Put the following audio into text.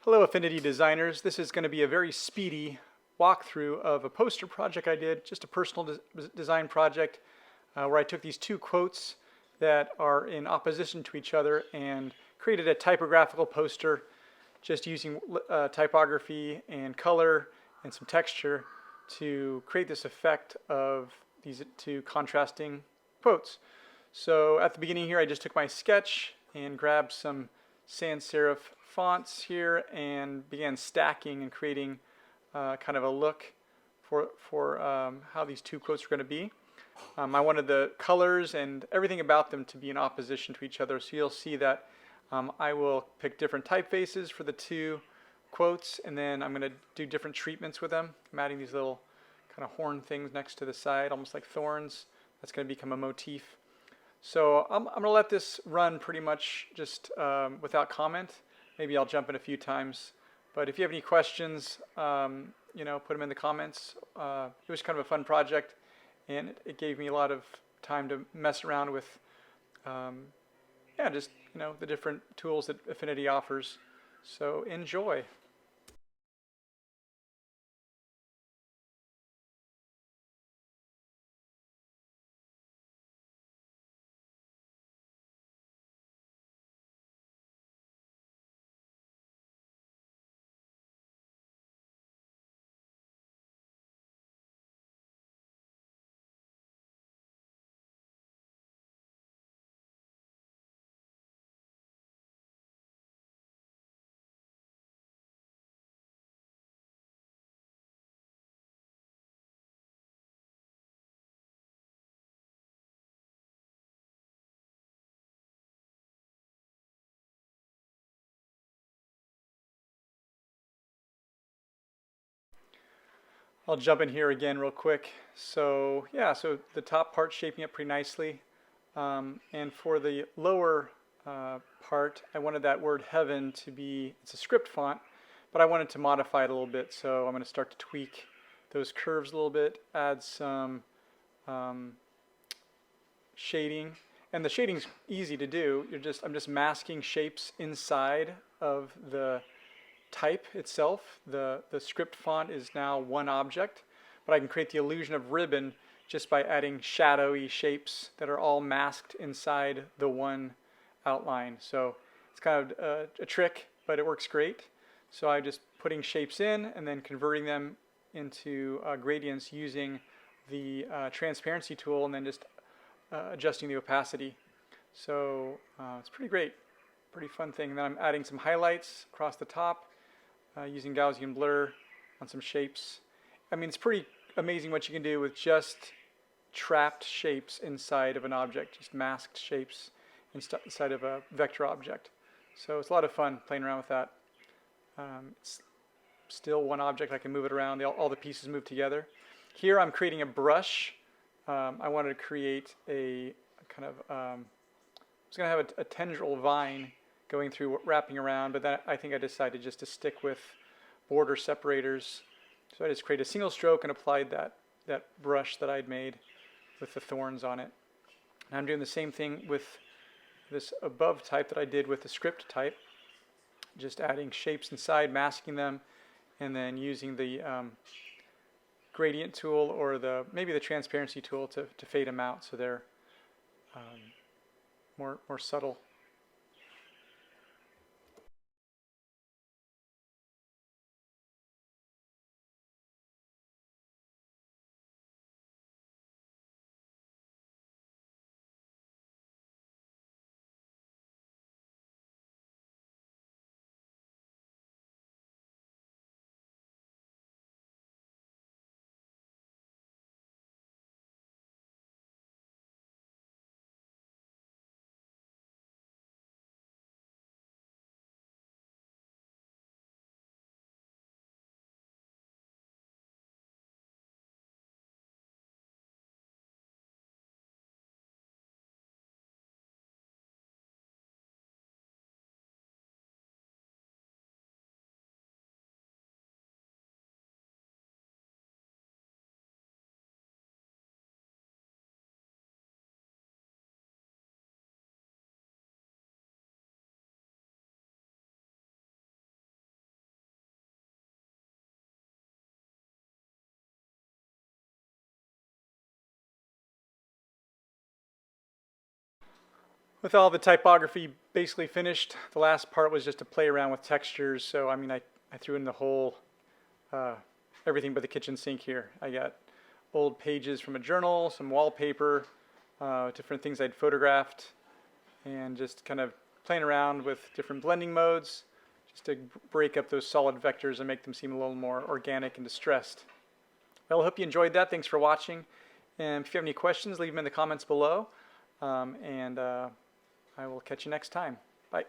Hello Affinity Designers. This is going to be a very speedy walkthrough of a poster project I did, just a personal design project where I took these two quotes that are in opposition to each other and created a typographical poster just using typography and color and some texture to create this effect of these two contrasting quotes. So at the beginning here I just took my sketch and grabbed some sans serif fonts here and began stacking and creating kind of a look for how these two quotes are going to be. I wanted the colors and everything about them to be in opposition to each other, so you'll see that I will pick different typefaces for the two quotes, and then I'm going to do different treatments with them. I'm adding these little kind of horn things next to the side, almost like thorns. That's going to become a motif. So I'm going to let this run pretty much just without comment. Maybe I'll jump in a few times. But if you have any questions, put them in the comments. It was kind of a fun project, and it gave me a lot of time to mess around with, the different tools that Affinity offers. So enjoy. I'll jump in here again real quick. So yeah, so the top part's shaping up pretty nicely. And for the lower part, I wanted that word heaven to be, it's a script font, but I wanted to modify it a little bit. So I'm going to start to tweak those curves a little bit, add some shading. And the shading's easy to do. I'm just masking shapes inside of the type itself. The script font is now one object, but I can create the illusion of ribbon just by adding shadowy shapes that are all masked inside the one outline. So it's kind of a trick, but it works great. So I'm just putting shapes in and then converting them into gradients using the transparency tool, and then just adjusting the opacity. So it's pretty great, pretty fun thing. And then I'm adding some highlights across the top using Gaussian blur on some shapes. I mean, it's pretty amazing what you can do with just trapped shapes inside of an object, just masked shapes inside of a vector object. So it's a lot of fun playing around with that. It's still one object. I can move it around. All the pieces move together. Here I'm creating a brush. I wanted to create a kind of, I was going to have a tendril vine going through, wrapping around, but then I think I decided just to stick with border separators. So I just created a single stroke and applied that brush that I'd made with the thorns on it. And I'm doing the same thing with this above type that I did with the script type, just adding shapes inside, masking them, and then using the gradient tool or maybe the transparency tool to fade them out so they're more subtle. With all the typography basically finished, the last part was just to play around with textures. So I mean, I threw in the whole, everything but the kitchen sink here. I got old pages from a journal, some wallpaper, different things I'd photographed, and just kind of playing around with different blending modes just to break up those solid vectors and make them seem a little more organic and distressed. Well, I hope you enjoyed that. Thanks for watching. And if you have any questions, leave them in the comments below. I will catch you next time. Bye.